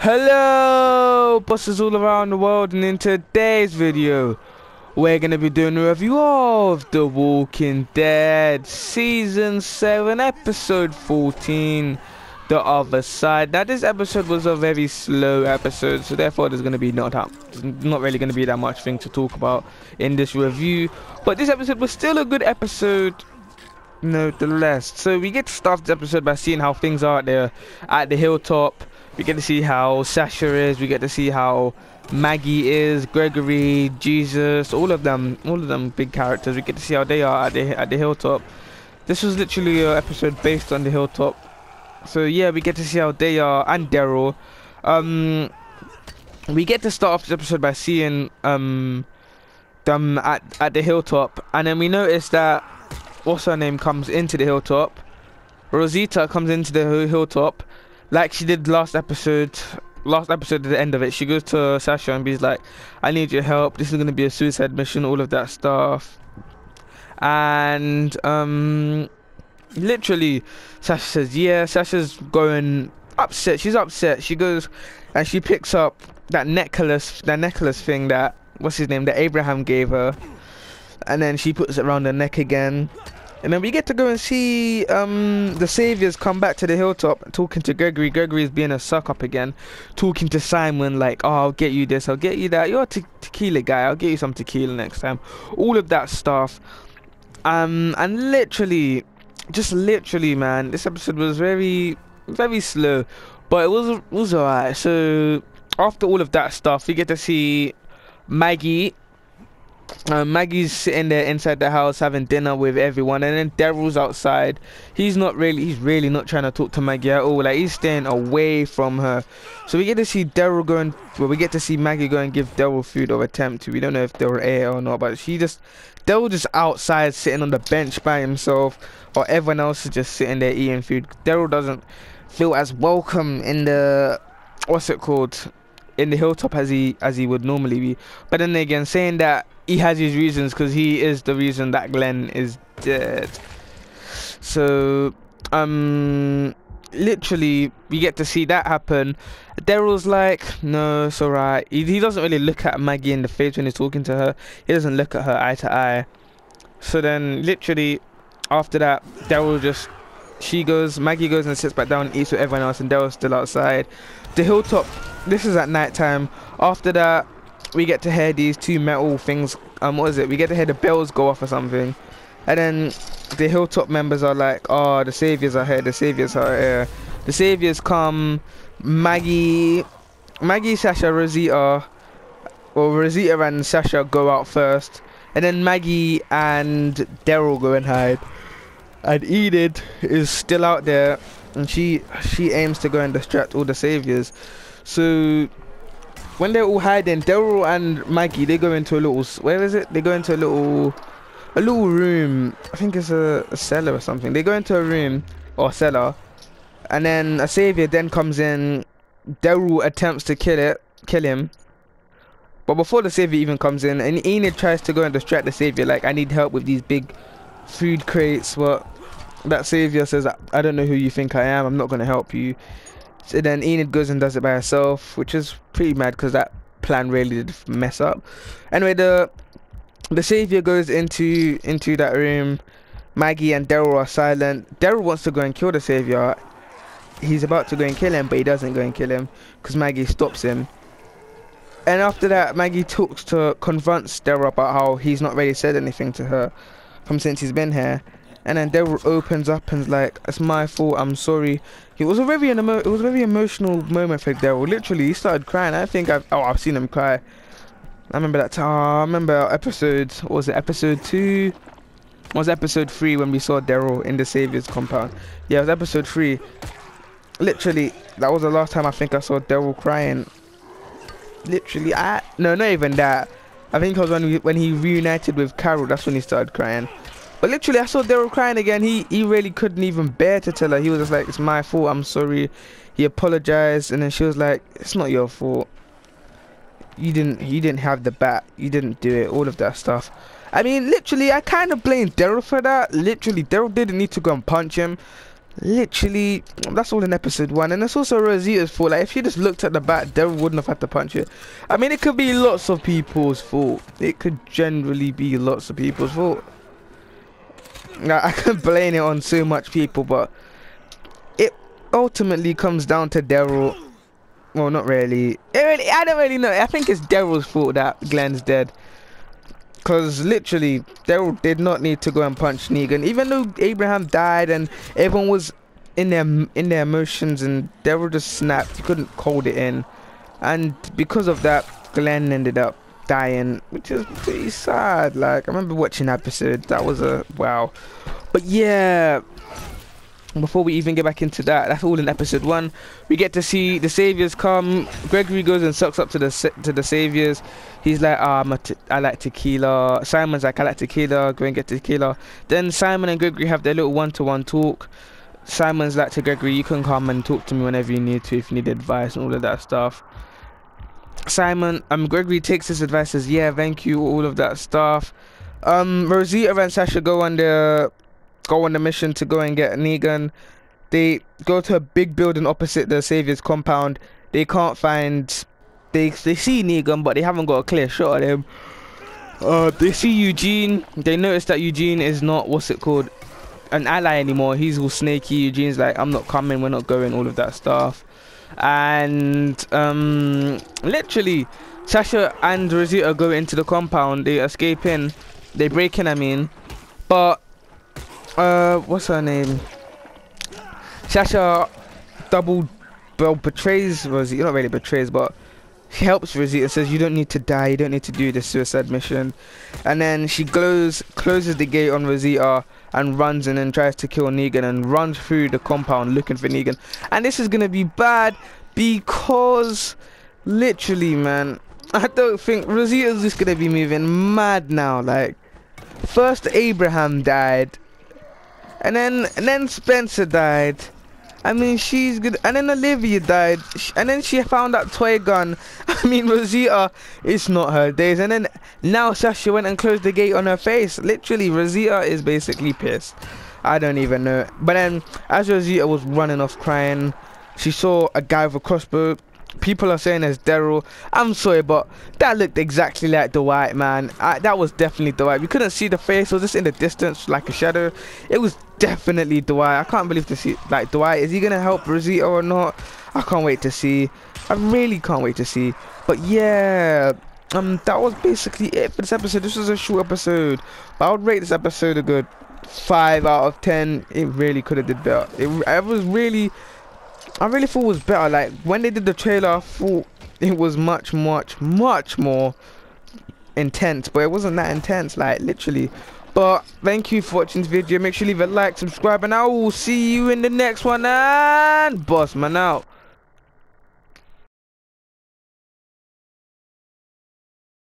Hello, bosses all around the world, and in today's video, we're gonna be doing a review of The Walking Dead Season 7, Episode 14, The Other Side. Now, this episode was a very slow episode, so therefore there's not really gonna be that much thing to talk about in this review. But this episode was still a good episode, nonetheless. So we get to start this episode by seeing how things are there at the Hilltop. We get to see how Sasha is. We get to see how Maggie is, Gregory, Jesus, all of them big characters. We get to see how they are at the Hilltop. This was literally an episode based on the Hilltop. So yeah, we get to see how they are, and Daryl. We get to start off this episode by seeing them at the Hilltop, and then we notice that what's her name comes into the Hilltop. Rosita comes into the Hilltop. Like she did last episode at the end of it, she goes to Sasha and be like, I need your help, this is going to be a suicide mission, all of that stuff. And literally Sasha says yeah. Sasha's going upset, she's upset. She goes and she picks up that necklace thing that, what's his name, that Abraham gave her, and then she puts it around her neck again. And then we get to go and see the saviors come back to the Hilltop, talking to Gregory. Gregory is being a suck up again, talking to Simon like, oh, I'll get you this, I'll get you that, you're a tequila guy, I'll get you some tequila next time, all of that stuff. And literally man, this episode was very slow, but it was alright. So after all of that stuff, we get to see Maggie. Maggie's sitting there inside the house having dinner with everyone, and then Daryl's outside. He's really not trying to talk to Maggie at all. Like, he's staying away from her. So we get to see we get to see Maggie go and give Daryl food, or attempt to. We don't know if Daryl ate it or not, but Daryl just outside sitting on the bench by himself, or everyone else is just sitting there eating food. Daryl doesn't feel as welcome in the, what's it called, in the Hilltop as he would normally be. But then again, saying that he has his reasons, because he is the reason that Glenn is dead. So literally we get to see that happen. Daryl's like, no, it's alright. He doesn't really look at Maggie in the face when he's talking to her. He doesn't look at her eye to eye. So then literally after that, Maggie goes and sits back down and eats with everyone else, and Daryl's still outside the Hilltop. This is at night time. After that, we get to hear these two metal things, what is it, we get to hear the bells go off or something, and then the Hilltop members are like, oh, the saviors are here, the saviors are here. The saviors come. Maggie, Sasha, Rosita and Sasha go out first, and then Maggie and Daryl go and hide, and Enid is still out there, and she aims to go and distract all the saviors. So when they're all hiding, Daryl and Maggie, they go into a little, where is it? They go into a little room. I think it's a cellar or something. They go into a room or cellar, and then a savior then comes in. Daryl attempts to kill him, but before the savior even comes in, and Enid tries to go and distract the savior, like, I need help with these big food crates. But that savior says, I don't know who you think I am, I'm not going to help you. So then Enid goes and does it by herself, which is pretty mad because that plan really did mess up. Anyway, the savior goes into that room. Maggie and Daryl are silent. Daryl wants to go and kill the savior. He's about to go and kill him, but he doesn't go and kill him because Maggie stops him. And after that, Maggie confronts Daryl about how he's not really said anything to her since he's been here. And then Daryl opens up and is like, it's my fault, I'm sorry. It was a very emotional moment for Daryl. Literally, he started crying. I think I've seen him cry. I remember that time. I remember episode, what was it, episode 2? It was episode 3 when we saw Daryl in the Savior's compound. Yeah, it was episode 3. Literally, that was the last time I think I saw Daryl crying. Literally, no, not even that. I think it was when he reunited with Carol. That's when he started crying. But literally, I saw Daryl crying again. He really couldn't even bear to tell her. He was just like, it's my fault, I'm sorry. He apologized, and then she was like, it's not your fault. You didn't have the bat. You didn't do it. All of that stuff. I mean, literally, I kind of blame Daryl for that. Literally, Daryl didn't need to go and punch him. literally, that's all in episode 1. And it's also Rosita's fault. Like, if she just looked at the back, Daryl wouldn't have had to punch it. I mean, it could be lots of people's fault. It could generally be lots of people's fault. Now, I can blame it on so much people, but it ultimately comes down to Daryl. Well, not really. I don't really know. I think it's Daryl's fault that Glenn's dead. Because literally, Daryl did not need to go and punch Negan. Even though Abraham died and everyone was in their emotions, and Daryl just snapped. He couldn't hold it in. And because of that, Glenn ended up dying, which is pretty sad. Like, I remember watching that episode. That was a wow. But yeah, before we even get back into that, that's all in episode 1. We get to see the saviors come. Gregory goes and sucks up to the saviors. He's like, I like tequila. Simon's like, I like tequila. Go and get tequila. Then Simon and Gregory have their little one-to-one talk. Simon's like to Gregory, you can come and talk to me whenever you need to, if you need advice and all of that stuff. Gregory takes his advice, says, yeah, thank you, all of that stuff. Rosita and Sasha go on the mission to go and get Negan. They go to a big building opposite the Savior's compound. They can't find... They see Negan, but they haven't got a clear shot at him. They see Eugene. They notice that Eugene is not, what's it called, an ally anymore. He's all snaky. Eugene's like, I'm not coming, we're not going, all of that stuff. And literally, Sasha and Rosita go into the compound. They escape in. They break in, I mean. But what's her name? Sasha betrays Rosita. Not really betrays, but she helps Rosita. Says, you don't need to die. You don't need to do this suicide mission. And then she closes the gate on Rosita and runs in and tries to kill Negan and runs through the compound looking for Negan. And this is gonna be bad because literally, man, I don't think Rosita's just gonna be moving mad now. Like, first Abraham died, and then Spencer died. I mean, she's good. And then Olivia died. And then she found that toy gun. I mean, Rosita, it's not her days. And then now Sasha went and closed the gate on her face. Literally, Rosita is basically pissed. I don't even know. But then, as Rosita was running off crying, she saw a guy with a crossbow. People are saying it's Daryl. I'm sorry, but that looked exactly like Dwight, man. That was definitely Dwight. We couldn't see the face. It was just in the distance, like a shadow. It was definitely Dwight. I can't believe to see, like, Dwight. Is he going to help Rosita or not? I can't wait to see. I really can't wait to see. But yeah, that was basically it for this episode. This was a short episode. But I would rate this episode a good 5 out of 10. It really could have did better. I really thought it was better. Like, when they did the trailer, I thought it was much more intense, but it wasn't that intense, like, literally. But thank you for watching this video. Make sure you leave a like, subscribe, and I will see you in the next one. And boss man out.